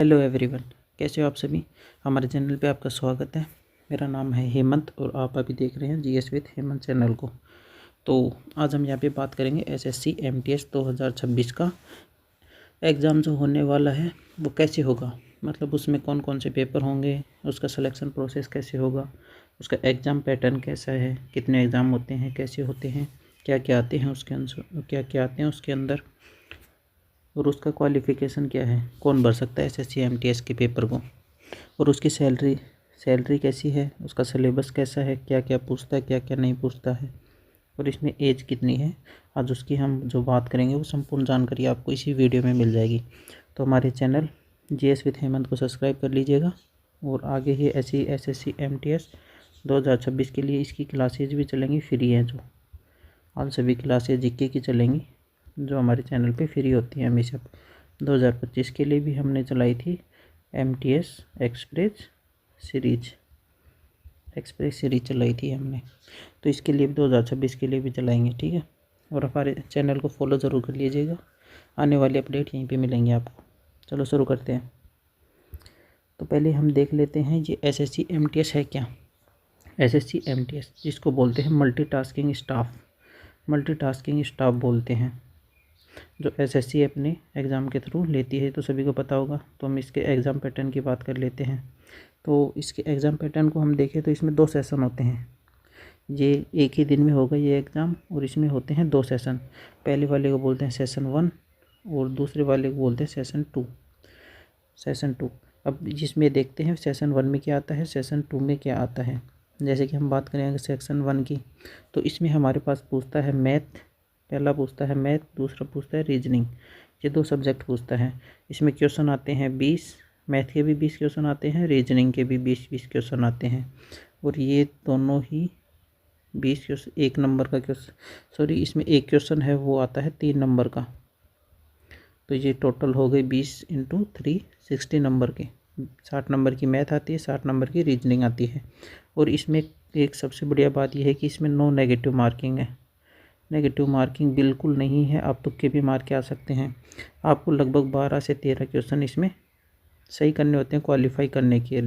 Hello everyone, कैसे हो आप सभी। हमारे चैनल पे आपका स्वागत है। मेरा नाम है हेमंत और आप अभी देख रहे हैं जीएस विद हेमंत चैनल को। तो आज हम यहाँ पे बात करेंगे एसएससी एमटीएस 2026 का एग्ज़ाम जो होने वाला है वो कैसे होगा, मतलब उसमें कौन कौन से पेपर होंगे, उसका सिलेक्शन प्रोसेस कैसे होगा, उसका एग्ज़ाम पैटर्न कैसा है, कितने एग्ज़ाम होते हैं, कैसे होते हैं, क्या क्या आते हैं उसके अंदर, क्या क्या आते हैं उसके अंदर, और उसका क्वालिफ़िकेशन क्या है, कौन भर सकता है एसएससी एमटीएस के पेपर को, और उसकी सैलरी कैसी है, उसका सिलेबस कैसा है, क्या क्या पूछता है, क्या क्या नहीं पूछता है, और इसमें एज कितनी है। आज उसकी हम जो बात करेंगे वो संपूर्ण जानकारी आपको इसी वीडियो में मिल जाएगी। तो हमारे चैनल जीएस विद हेमंत को सब्सक्राइब कर लीजिएगा और आगे ही ऐसी एसएससी एमटीएस 2026 के लिए इसकी क्लासेज भी चलेंगी, फ्री हैं। जो आज सभी क्लासेज जीके की चलेंगी जो हमारे चैनल पे फ्री होती हैं हमेशा। 2025 के लिए भी हमने चलाई थी एमटीएस एक्सप्रेस सीरीज चलाई थी हमने, तो इसके लिए भी 2026 के लिए भी चलाएंगे, ठीक है। और हमारे चैनल को फॉलो ज़रूर कर लीजिएगा, आने वाली अपडेट यहीं पे मिलेंगे आपको। चलो शुरू करते हैं। तो पहले हम देख लेते हैं ये एसएससी एमटीएस है क्या। एसएससी एमटीएस जिसको बोलते हैं मल्टीटास्किंग स्टाफ बोलते हैं, जो एसएससी अपने एग्ज़ाम के थ्रू लेती है, तो सभी को पता होगा। तो हम इसके एग्ज़ाम पैटर्न की बात कर लेते हैं। तो इसके एग्ज़ाम पैटर्न को हम देखें तो इसमें 2 सेशन होते हैं। ये एक ही दिन में होगा ये एग्ज़ाम, और इसमें होते हैं 2 सेशन। पहले वाले को बोलते हैं सेशन 1 और दूसरे वाले को बोलते हैं सेशन टू। अब जिसमें देखते हैं सेशन 1 में क्या आता है, सेशन 2 में क्या आता है। जैसे कि हम बात करेंगे सेक्शन 1 की, तो इसमें हमारे पास पूछता है मैथ, पहला पूछता है मैथ, दूसरा पूछता है रीजनिंग। ये 2 सब्जेक्ट पूछता है। इसमें क्वेश्चन आते हैं 20, मैथ के भी 20 क्वेश्चन आते हैं, रीजनिंग के भी 20 क्वेश्चन आते हैं। और ये दोनों ही 20 क्वेश्चन, एक नंबर का क्वेश्चन, सॉरी इसमें एक क्वेश्चन है वो आता है 3 नंबर का। तो ये टोटल हो गई 20 × 3 60 नंबर के। 60 नंबर की मैथ आती है, 60 नंबर की रीजनिंग आती है। और इसमें एक सबसे बढ़िया बात यह है कि इसमें नो नेगेटिव मार्किंग है। नेगेटिव मार्किंग बिल्कुल नहीं है, आप तुक्के भी मार के आ सकते हैं। आपको लगभग 12 से 13 क्वेश्चन इसमें सही करने होते हैं क्वालिफाई करने के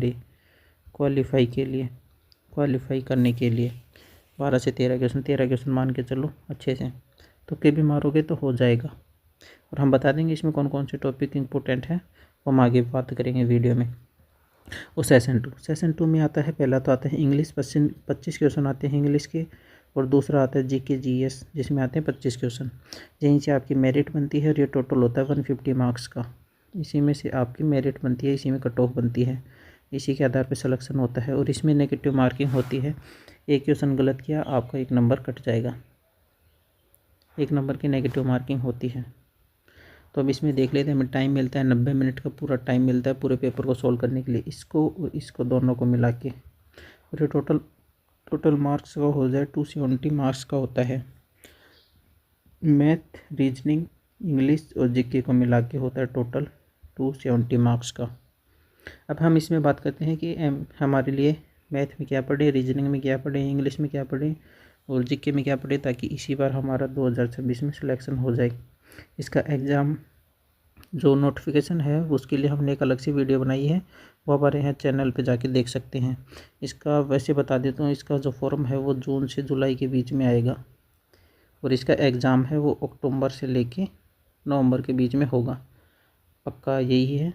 लिए 12 से 13 क्वेश्चन मान के चलो अच्छे से, तुक्के भी मारोगे तो हो जाएगा। और हम बता देंगे इसमें कौन कौन से टॉपिक इंपॉर्टेंट हैं, वो हम आगे बात करेंगे वीडियो में। और सेशन टू में आता है, पहला तो आता है इंग्लिश, 25 क्वेश्चन आते हैं इंग्लिश के, और दूसरा आता है जीके जीएस जिसमें आते हैं 25 क्वेश्चन। यहीं से आपकी मेरिट बनती है और ये टोटल होता है 150 मार्क्स का। इसी में से आपकी मेरिट बनती है, इसी में कट ऑफ बनती है, इसी के आधार पर सिलेक्शन होता है। और इसमें नेगेटिव मार्किंग होती है, एक क्वेश्चन गलत किया आपका 1 नंबर कट जाएगा, 1 नंबर की नेगेटिव मार्किंग होती है। तो अब इसमें देख लेते हैं, हमें टाइम मिलता है 90 मिनट का पूरा टाइम मिलता है पूरे पेपर को सॉल्व करने के लिए, इसको और इसको दोनों को मिला के। और ये टोटल मार्क्स का हो जाए 270 मार्क्स का होता है। मैथ, रीजनिंग, इंग्लिश और जीके को मिला के होता है टोटल 270 मार्क्स का। अब हम इसमें बात करते हैं कि हमारे लिए मैथ में क्या पढ़े, रीजनिंग में क्या पढ़े, इंग्लिश में क्या पढ़े और जीके में क्या पढ़े, ताकि इसी बार हमारा 2026 में सिलेक्शन हो जाए। इसका एग्ज़ाम जो नोटिफिकेशन है उसके लिए हमने एक अलग से वीडियो बनाई है, वो हमारे यहाँ चैनल पे जाके देख सकते हैं। इसका वैसे बता देता हूँ, इसका जो फॉर्म है वो जून से जुलाई के बीच में आएगा, और इसका एग्ज़ाम है वो अक्टूबर से लेके नवंबर के बीच में होगा। पक्का यही है,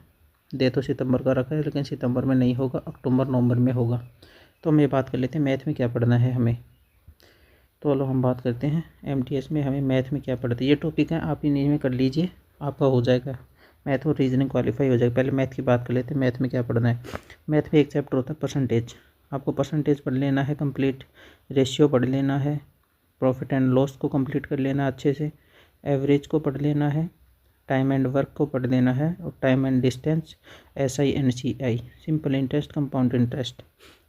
दे तो सितंबर का रखा है लेकिन सितंबर में नहीं होगा, अक्टूबर नवंबर में होगा। तो हम ये बात कर लेते हैं मैथ में क्या पढ़ना है हमें। तो चलो हम बात करते हैं एमटीएस में हमें मैथ में क्या पढ़ते हैं। ये टॉपिक है, आप इन्हीं में कर लीजिए, आपका हो जाएगा मैथ और रीजनिंग क्वालिफाई हो जाएगा। पहले मैथ की बात कर लेते हैं, मैथ में क्या पढ़ना है। मैथ में एक चैप्टर होता है परसेंटेज, आपको परसेंटेज पढ़ लेना है कंप्लीट, रेशियो पढ़ लेना है, प्रॉफिट एंड लॉस को कंप्लीट कर लेना अच्छे से, एवरेज को पढ़ लेना है, टाइम एंड वर्क को पढ़ लेना है, और time and distance, SI NCI, simple interest, compound interest.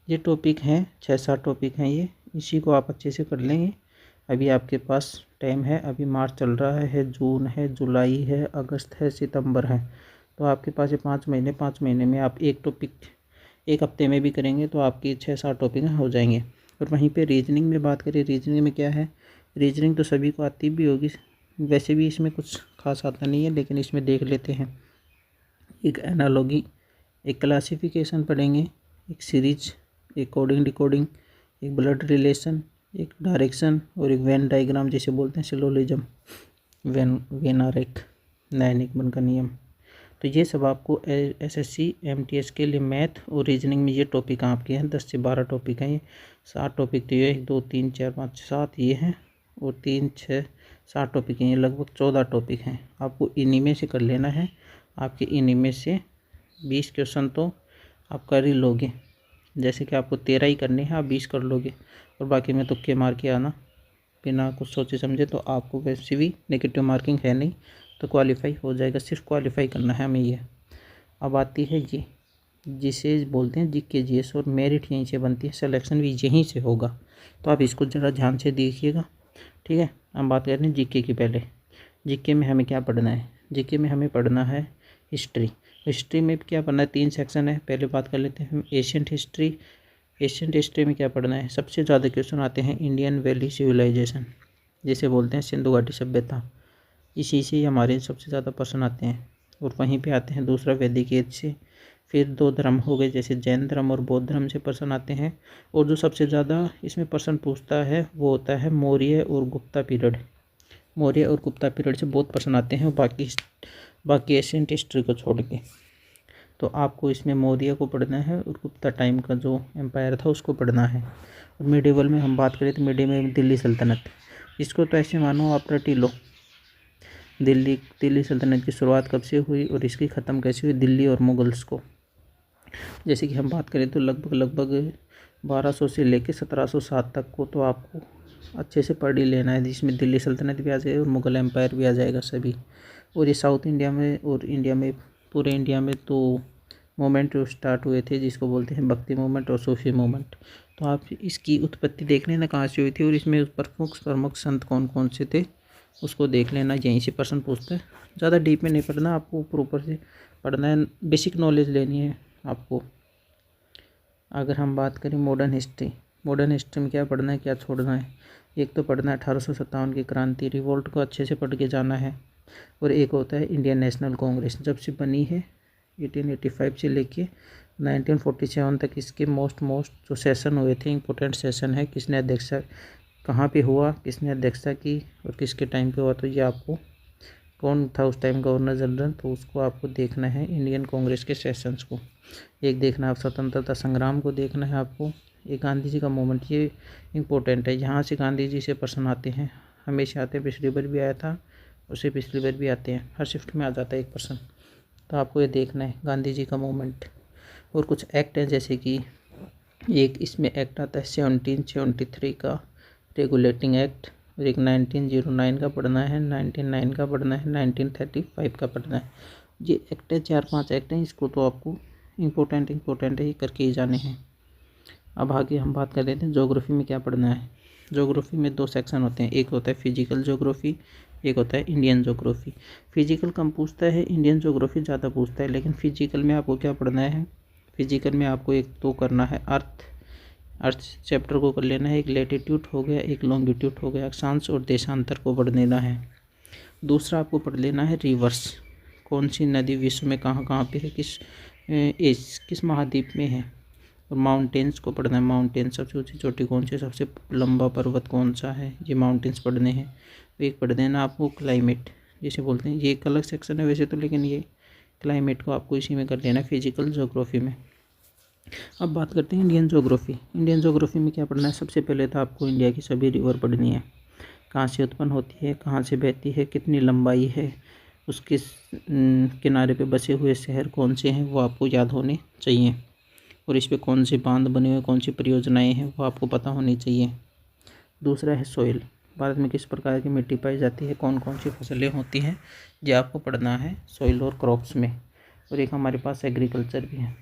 ये टॉपिक हैं, 6-7 टॉपिक हैं ये, इसी को आप अच्छे से कर लेंगे। अभी आपके पास टाइम है, अभी मार्च चल रहा है, जून है, जुलाई है, अगस्त है, सितंबर है, तो आपके पास ये 5 महीने में आप एक टॉपिक एक हफ्ते में भी करेंगे तो आपकी 6-7 टॉपिक हो जाएंगे। और वहीं पे रीजनिंग में बात करें, रीजनिंग में क्या है, रीजनिंग तो सभी को आती भी होगी, वैसे भी इसमें कुछ खास आता नहीं है, लेकिन इसमें देख लेते हैं। एक एनालॉगी, एक क्लासिफिकेशन पढ़ेंगे, एक सीरीज, एक कोडिंग डिकोडिंग, एक ब्लड रिलेशन, एक डायरेक्शन और एक वेन डायग्राम जिसे बोलते हैं सिलोजिज्म, वेन आरेख, नैनिकमन का नियम। तो ये सब आपको एसएससी एमटीएस के लिए मैथ और रीजनिंग में ये टॉपिक आपके हैं। 10 से 12 टॉपिक हैं, ये 7 टॉपिक तो ये 1 2 3 4 5 7 ये हैं और 3 6 7 टॉपिक हैं, ये लगभग 14 टॉपिक हैं। आपको इन्हीं में से कर लेना है। आपके इन्हीं में से 20 क्वेश्चन तो आप कर ही लोगे। जैसे कि आपको 13 ही करने हैं, आप 20 कर लोगे और बाकी में तुक्के मार के आना बिना कुछ सोचे समझे। तो आपको वैसे भी नेगेटिव मार्किंग है नहीं, तो क्वालिफाई हो जाएगा। सिर्फ क्वालिफाई करना है हमें ये। अब आती है ये जिसे बोलते हैं जीके जीएस, और मेरिट यहीं से बनती है, सिलेक्शन भी यहीं से होगा। तो आप इसको ज़रा ध्यान से देखिएगा, ठीक है। हम बात कर रहे हैं जीके की। पहले जीके में हमें क्या पढ़ना है? जीके में हमें पढ़ना है हिस्ट्री। हिस्ट्री में क्या पढ़ना है? 3 सेक्शन है। पहले बात कर लेते हैं हम एशियंट हिस्ट्री। एशियंट हिस्ट्री में क्या पढ़ना है? सबसे ज़्यादा क्वेश्चन आते हैं इंडियन वैली सिविलाइजेशन, जिसे बोलते हैं सिंधु घाटी सभ्यता। इसी से हमारे सबसे ज़्यादा प्रश्न आते हैं। और वहीं पे आते हैं दूसरा वैदिक एज से। फिर 2 धर्म हो गए, जैसे जैन धर्म और बौद्ध धर्म से प्रश्न आते हैं। और जो सबसे ज़्यादा इसमें प्रश्न पूछता है वो होता है मौर्य और गुप्ता पीरियड। मौर्य और गुप्ता पीरियड से बहुत प्रश्न आते हैं, बाकी एशियंट हिस्ट्री को छोड़ के। तो आपको इसमें मौर्य को पढ़ना है और गुप्ता टाइम का जो एम्पायर था उसको पढ़ना है। और मिडिवल में हम बात करें तो मिडिवल में दिल्ली सल्तनत, इसको तो ऐसे मानो आप रट लो। दिल्ली सल्तनत की शुरुआत कब से हुई और इसकी ख़त्म कैसे हुई, दिल्ली और मुगल्स को। जैसे कि हम बात करें तो लगभग 1200 से लेकर 1707 तक को तो आपको अच्छे से पढ़ ही लेना है, जिसमें दिल्ली सल्तनत भी आ जाएगी और मुग़ल एम्पायर भी आ जाएगा सभी। और ये साउथ इंडिया में और इंडिया में, पूरे इंडिया में तो मूवमेंट जो स्टार्ट हुए थे जिसको बोलते हैं भक्ति मूवमेंट और सूफी मूवमेंट। तो आप इसकी उत्पत्ति देख लेना कहाँ से हुई थी और इसमें प्रमुख संत कौन कौन से थे उसको देख लेना। यहीं से प्रश्न पूछते हैं, ज़्यादा डीप में नहीं पढ़ना, आपको ऊपर से पढ़ना है, बेसिक नॉलेज लेनी है आपको। अगर हम बात करें मॉडर्न हिस्ट्री में क्या पढ़ना है क्या छोड़ना है? एक तो पढ़ना है 1857 की क्रांति, रिवोल्ट को अच्छे से पढ़ के जाना है। और एक होता है इंडियन नेशनल कांग्रेस, जब से बनी है 1885 से लेके 1947 तक इसके मोस्ट जो सेशन हुए थे, इंपॉर्टेंट सेशन है, किसने अध्यक्षता, कहाँ पे हुआ, किसने अध्यक्षता की और किसके टाइम पे हुआ। तो ये आपको कौन था उस टाइम गवर्नर जनरल, तो उसको आपको देखना है इंडियन कांग्रेस के सेशंस को। एक देखना है आप स्वतंत्रता संग्राम को देखना है आपको। एक गांधी जी का मूवमेंट, ये इम्पोर्टेंट है, यहाँ से गांधी जी से प्रश्न आते हैं, हमेशा आते हैं, पिछली बार भी आया था, उससे पिछली बार भी आते हैं, हर शिफ्ट में आ जाता है एक प्रश्न। तो आपको ये देखना है गांधी जी का मूवमेंट। और कुछ एक्ट हैं, जैसे कि एक इसमें एक्ट आता है 1773 का रेगुलेटिंग एक्ट, और एक 1909 का पढ़ना है, 1909 का पढ़ना है, 1935 का पढ़ना है। ये एक्ट है, 4-5 एक्ट हैं, इसको तो आपको इम्पोर्टेंट है, ये करके ही जाने हैं। अब आगे हम बात कर लेते हैं ज्योग्राफी में क्या पढ़ना है। ज्योग्राफी में 2 सेक्शन होते हैं, एक होता है फिजिकल ज्योग्राफी, एक होता है इंडियन ज्योग्राफी। फिजिकल कम पूछता है, इंडियन ज्योग्राफी ज़्यादा पूछता है। लेकिन फिजिकल में आपको क्या पढ़ना है? फिजिकल में आपको एक तो करना है अर्थ चैप्टर को कर लेना है, एक लैटिट्यूड हो गया, एक लॉन्गिट्यूड हो गया, अक्षांश और देशांतर को पढ़ लेना है। दूसरा आपको पढ़ लेना है रिवर्स, कौन सी नदी विश्व में कहाँ पे है, किस महाद्वीप में है। और माउंटेन्स को पढ़ना है, माउंटेन सबसे ऊंची चोटी कौन सी, सबसे लंबा पर्वत कौन सा है, ये माउंटेन्स पढ़ने हैं। तो एक पढ़ देना आपको क्लाइमेट, जिसे बोलते हैं, ये एक अलग सेक्शन है वैसे तो, लेकिन ये क्लाइमेट को आपको इसी में कर लेना फिजिकल ज्योग्राफी में। अब बात करते हैं इंडियन ज्योग्राफी। इंडियन ज्योग्राफी में क्या पढ़ना है? सबसे पहले तो आपको इंडिया की सभी रिवर पढ़नी है, कहाँ से उत्पन्न होती है, कहाँ से बहती है, कितनी लंबाई है, उसके किनारे पे बसे हुए शहर कौन से हैं वो आपको याद होने चाहिए। और इस पर कौन से बांध बने हुए, कौन सी परियोजनाएं हैं वो आपको पता होनी चाहिए। दूसरा है सॉइल, भारत में किस प्रकार की मिट्टी पाई जाती है, कौन कौन सी फसलें होती हैं, ये आपको पढ़ना है सॉइल और क्रॉप्स में। और एक हमारे पास एग्रीकल्चर भी है,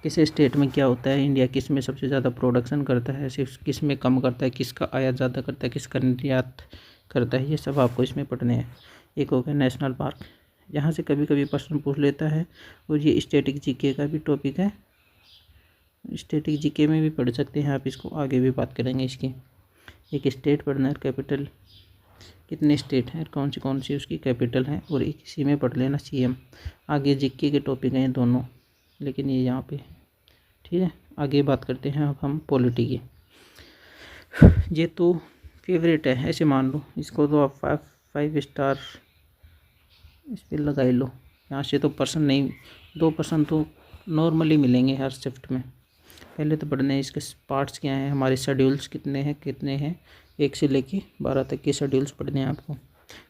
किस स्टेट में क्या होता है, इंडिया किस में सबसे ज़्यादा प्रोडक्शन करता है, सिर्फ किस में कम करता है, किसका आयात ज़्यादा करता है, किसका निर्यात करता है, ये सब आपको इसमें पढ़ने हैं। एक हो गया नेशनल पार्क, यहाँ से कभी कभी प्रश्न पूछ लेता है, और ये स्टैटिक जीके का भी टॉपिक है, स्टैटिक जीके में भी पढ़ सकते हैं आप इसको, आगे भी बात करेंगे इसकी। एक स्टेट पढ़ना है, कैपिटल कितने स्टेट हैं, कौन सी उसकी कैपिटल है, और एक इसी में पढ़ लेना सीएम। आगे जीके के टॉपिक हैं दोनों, लेकिन ये यहाँ पे ठीक है। आगे बात करते हैं अब हम पॉलिटी की। ये तो फेवरेट है, ऐसे मान लो इसको, तो आप 5 स्टार इस पर लगा ही लो। यहाँ से तो पर्सन नहीं, 2% तो नॉर्मली मिलेंगे हर शिफ्ट में। पहले तो पढ़ने हैं इसके पार्ट्स क्या हैं, हमारे शेड्यूल्स कितने हैं 1 से लेके 12 तक के शेड्यूल्स पढ़ने हैं आपको।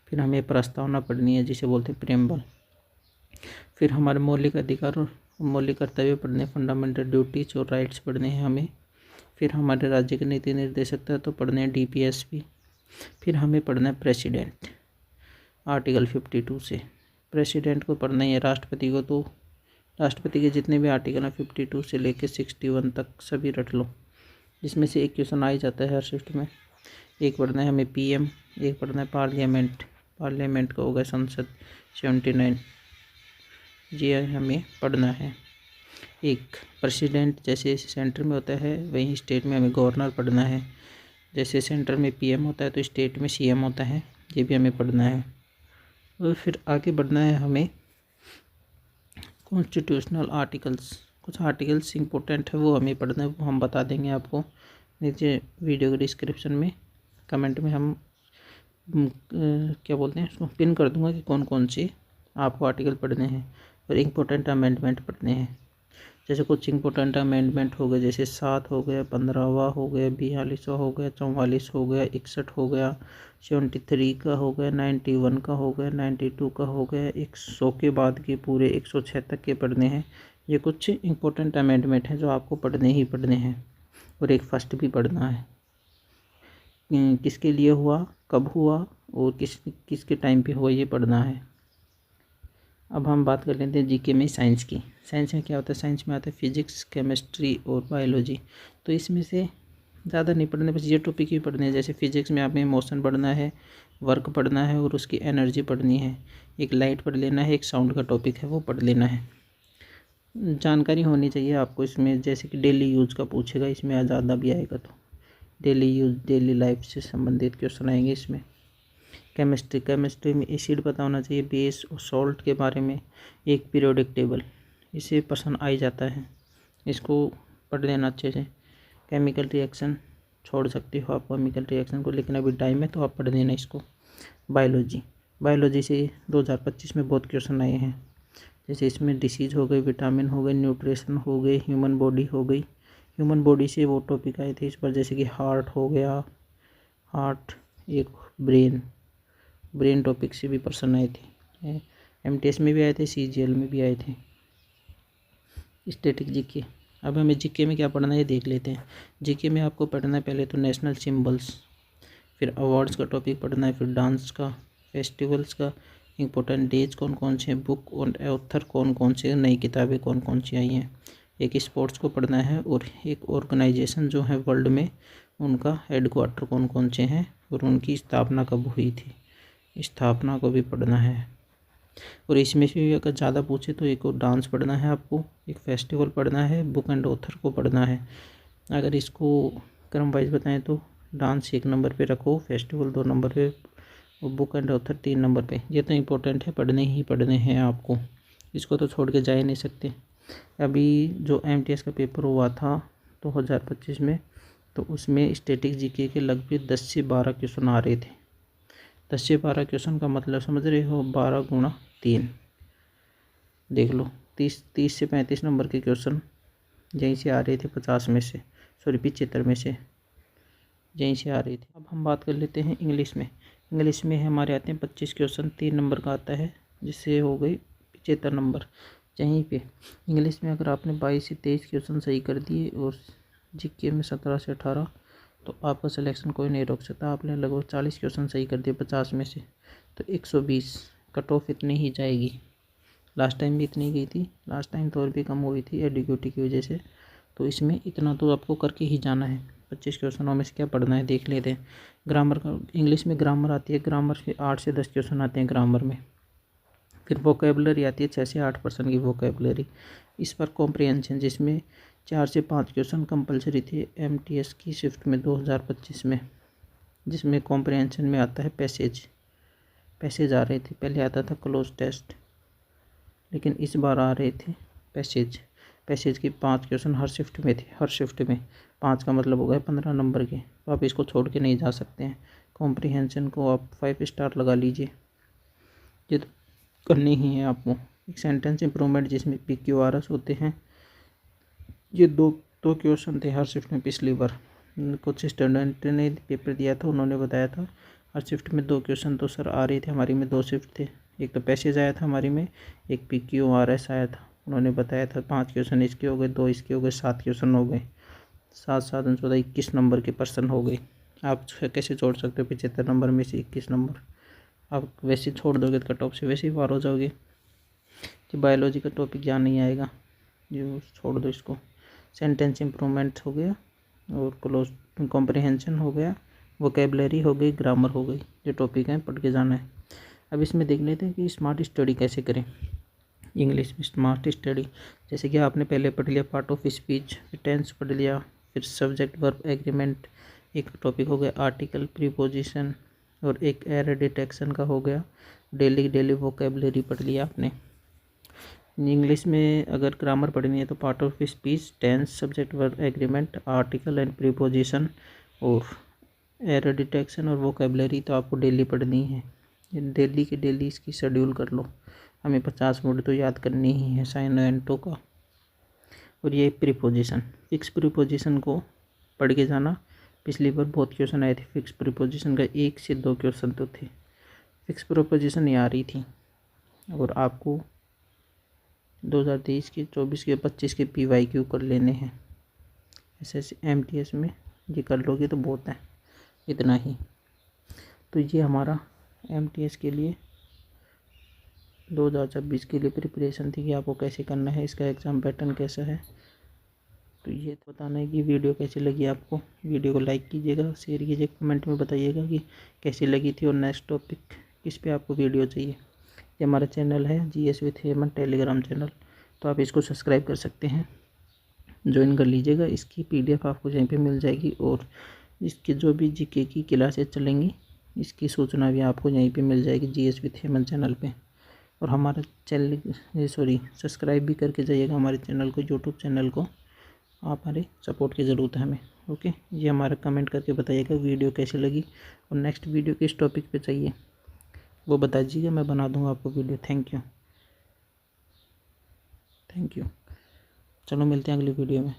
फिर हमें प्रस्तावना पढ़नी है जिसे बोलते हैं प्रेम्बल। फिर हमारे मौलिक अधिकार और मौलिक कर्तव्य पढ़ने, फंडामेंटल ड्यूटीज और राइट्स पढ़ने हैं हमें। फिर हमारे राज्य के नीति निर्देशकता तो पढ़ने हैं DPSP। फिर हमें पढ़ना है प्रेसिडेंट, आर्टिकल 52 से। प्रेसिडेंट को पढ़ना ही है, राष्ट्रपति को तो राष्ट्रपति के जितने भी आर्टिकल हैं 52 से लेकर 61 तक सभी रट लो, जिसमें से एक क्वेश्चन आ ही जाता है हर शिफ्ट में। एक पढ़ना है हमें PM, एक पढ़ना है पार्लियामेंट का होगा संसद 79, ये हमें पढ़ना है। एक प्रेसिडेंट जैसे सेंटर में होता है वहीं स्टेट में हमें गवर्नर पढ़ना है। जैसे सेंटर में PM होता है तो स्टेट में CM होता है, ये भी हमें पढ़ना है। और फिर आगे बढ़ना है हमें कॉन्स्टिट्यूशनल आर्टिकल्स, कुछ आर्टिकल्स इंपॉर्टेंट है वो हमें पढ़ना है, वो हम बता देंगे आपको नीचे वीडियो के डिस्क्रिप्शन में, कमेंट में हम क्या बोलते हैं उसको पिन कर दूंगा कि कौन से आपको आर्टिकल पढ़ने हैं और इम्पोर्टेंट अमेंडमेंट पढ़ने हैं। जैसे कुछ इम्पोर्टेंट अमेंडमेंट हो गए, जैसे 7 हो गया, 15वां हो गया, 42वां हो गया, 44 हो गया, 61 हो गया, 73 का हो गया, 91 का हो गया, 92 का हो गया, 100 के बाद के पूरे 106 तक के पढ़ने हैं। ये कुछ इम्पोर्टेंट अमेंडमेंट हैं जो आपको पढ़ने ही पढ़ने हैं। और एक फर्स्ट भी पढ़ना है, किसके लिए हुआ, कब हुआ और किसके टाइम पे हुआ, ये पढ़ना है। अब हम बात कर लेते हैं जीके में साइंस की। साइंस में क्या होता है, साइंस में आता है फिजिक्स, केमिस्ट्री और बायोलॉजी। तो इसमें से ज़्यादा नहीं पढ़ने, बस ये टॉपिक ही पढ़ने हैं। जैसे फिजिक्स में आपने मोशन पढ़ना है, वर्क पढ़ना है और उसकी एनर्जी पढ़नी है। एक लाइट पढ़ लेना है, एक साउंड का टॉपिक है वो पढ़ लेना है। जानकारी होनी चाहिए आपको इसमें, जैसे कि डेली यूज़ का पूछेगा इसमें, ज़्यादा भी आएगा तो डेली यूज़, डेली लाइफ से संबंधित क्वेश्चन आएंगे इसमें। केमिस्ट्री में एसिड पता होना चाहिए, बेस और सॉल्ट के बारे में, एक पीरियोडिक टेबल, इसे पसंद आ ही जाता है, इसको पढ़ लेना अच्छे से। केमिकल रिएक्शन छोड़ सकते हो आप केमिकल रिएक्शन को, लेकिन अभी टाइम है तो आप पढ़ लेना इसको। बायोलॉजी से 2025 में बहुत क्वेश्चन आए हैं, जैसे इसमें डिसीज़ हो गई, विटामिन हो गए, न्यूट्रिशन हो गई, ह्यूमन बॉडी हो गई। ह्यूमन बॉडी से वो टॉपिक आए थे इस पर, जैसे कि हार्ट हो गया, एक ब्रेन टॉपिक से भी पर्सन आए थे, MTS में भी आए थे, CGL में भी आए थे। स्टैटिक जीके, अब हमें जीके में क्या पढ़ना है ये देख लेते हैं। जीके में आपको पढ़ना है पहले तो नेशनल सिंबल्स, फिर अवार्ड्स का टॉपिक पढ़ना है, फिर डांस का, फेस्टिवल्स का, इम्पोर्टेंट डेज कौन से, बुक और ऑथर कौन से, नई किताबें कौन सी आई हैं। एक स्पोर्ट्स को पढ़ना है, और एक ऑर्गेनाइजेशन जो है वर्ल्ड में उनका हेडक्वार्टर कौन से हैं और उनकी स्थापना कब हुई थी, स्थापना को भी पढ़ना है। और इसमें से भी अगर ज़्यादा पूछे तो एक और डांस पढ़ना है आपको, एक फेस्टिवल पढ़ना है, बुक एंड ऑथर को पढ़ना है। अगर इसको क्रम वाइज बताएं तो डांस 1 नंबर पे रखो, फेस्टिवल 2 नंबर पे और बुक एंड ऑथर 3 नंबर पे। ये तो इम्पोर्टेंट है, पढ़ने ही पढ़ने हैं आपको, इसको तो छोड़ के जा ही नहीं सकते। अभी जो MTS का पेपर हुआ था 2025 में, तो उसमें स्टैटिक जीके के लगभग 10 से 12 क्वेश्चन आ रहे थे। 10 से 12 क्वेश्चन का मतलब समझ रहे हो, 12 गुणा 3 देख लो, 30 से 35 नंबर के क्वेश्चन यहीं से आ रहे थे, 50 में से, सॉरी 75 में से यहीं से आ रही थी। अब हम बात कर लेते हैं इंग्लिश में। इंग्लिश में हमारे आते हैं 25 क्वेश्चन, 3 नंबर का आता है, जिससे हो गई 75 नंबर। यहीं पे इंग्लिश में अगर आपने 22 से 23 क्वेश्चन सही कर दिए और जीके में 17 से 18, तो आपका सिलेक्शन कोई नहीं रोक सकता। आपने लगभग 40 क्वेश्चन सही कर दिए 50 में से, तो 120 कट ऑफ इतनी ही जाएगी। लास्ट टाइम भी इतनी गई थी, लास्ट टाइम तो और भी कम हुई थी एडिक्यूटी की वजह से। तो इसमें इतना तो आपको करके ही जाना है। 25 क्वेश्चनों में से क्या पढ़ना है देख लेते हैं। ग्रामर का, इंग्लिश में ग्रामर आती है, ग्रामर के 8 से 10 क्वेश्चन आते हैं ग्रामर में। फिर वोकेबलरी आती है, 6 से 8% की वोकेबलरी। इस पर कॉम्प्रिहेंशन, जिसमें 4 से 5 क्वेश्चन कंपलसरी थे MTS की शिफ्ट में 2025 में। जिसमें कॉम्प्रिहेंशन में आता है पैसेज आ रहे थे। पहले आता था क्लोज टेस्ट, लेकिन इस बार आ रहे थे पैसेज की 5 क्वेश्चन हर शिफ्ट में थे। हर शिफ्ट में 5 का मतलब हो गया 15 नंबर के। तो आप इसको छोड़ के नहीं जा सकते हैं। कॉम्प्रिहेंशन को आप 5 स्टार लगा लीजिए, ये तो करनी ही है आपको। एक सेंटेंस इम्प्रूवमेंट जिसमें PQRS होते हैं, ये दो क्वेश्चन थे हर शिफ्ट में। पिछली बार कुछ स्टूडेंट ने पेपर दिया था, उन्होंने बताया था हर शिफ्ट में 2 क्वेश्चन तो सर आ रहे थे। हमारी में 2 शिफ्ट थे, एक तो पैसेज आया था हमारी में, एक PQRS आया था। उन्होंने बताया था 5 क्वेश्चन इसके हो गए, 2 इसके हो गए, 7 क्वेश्चन हो गए। 7 7 14 21 नंबर के पर्सन हो गए। आप कैसे छोड़ सकते हो 75 नंबर में से 21 नंबर? आप वैसे छोड़ दोगे तो कट ऑफ से वैसे ही पार हो जाओगे। कि बायोलॉजी का टॉपिक यहाँ नहीं आएगा, जो छोड़ दो इसको। सेंटेंस इम्प्रूवमेंट हो गया, और क्लोज कॉम्प्रिहेंशन हो गया, वोकेबलरी हो गई, ग्रामर हो गई। जो टॉपिक है पढ़ के जाना है। अब इसमें देख लेते हैं कि स्मार्ट स्टडी कैसे करें। इंग्लिश में स्मार्ट स्टडी, जैसे कि आपने पहले पढ़ लिया पार्ट ऑफ स्पीच, फिर टेंस पढ़ लिया, फिर सब्जेक्ट वर्ब एग्रीमेंट, एक टॉपिक हो गया आर्टिकल प्रीपोजिशन, और एक एरर डिटेक्शन का हो गया। डेली वोकेबलरी पढ़ लिया आपने। इंग्लिश में अगर ग्रामर पढ़नी है तो part of speech, tense, subject verb agreement, article and preposition, और एरर डिटेक्शन और वोकेबलरी तो आपको डेली पढ़नी है। डेली के डेली इसकी शेड्यूल कर लो। हमें 50 वर्ड तो याद करनी ही है साइन एंड टू का। और ये प्रीपोजिशन, फिक्स प्रीपोजिशन को पढ़ के जाना। पिछली बार बहुत क्वेश्चन आए थे फिक्स प्रीपोजिशन का, 1 से 2 क्वेश्चन तो थे। फिक्स प्रीपोजिशन ये आ रही थी, और आपको 2023 के, 24 के, 25 के PYQ कर लेने हैं। SSC MTS में ये कर लोगे तो बहुत है, इतना ही। तो ये हमारा MTS के लिए 2026 के लिए प्रिपरेशन थी कि आपको कैसे करना है, इसका एग्ज़ाम पैटर्न कैसा है। तो ये बताना है कि वीडियो कैसी लगी आपको। वीडियो को लाइक कीजिएगा, शेयर कीजिए, कमेंट में बताइएगा कि कैसी लगी थी, और नेक्स्ट टॉपिक किस पे आपको वीडियो चाहिए। ये हमारा चैनल है GS with Hemant Telegram channel, तो आप इसको सब्सक्राइब कर सकते हैं, ज्वाइन कर लीजिएगा। इसकी PDF आपको यहीं पे मिल जाएगी, और इसके जो भी GK की क्लासेस चलेंगी इसकी सूचना भी आपको यहीं पे मिल जाएगी GS विथ हेमंत चैनल पे। और हमारा सब्सक्राइब भी करके जाइएगा हमारे चैनल को, यूट्यूब चैनल को। आप हमारे सपोर्ट की ज़रूरत है हमें। ओके, ये हमारा कमेंट करके बताइएगा वीडियो कैसी लगी, और नेक्स्ट वीडियो किस टॉपिक पे चाहिए वो बता दीजिएगा, मैं बना दूँगा आपको वीडियो। Thank you. चलो मिलते हैं अगली वीडियो में।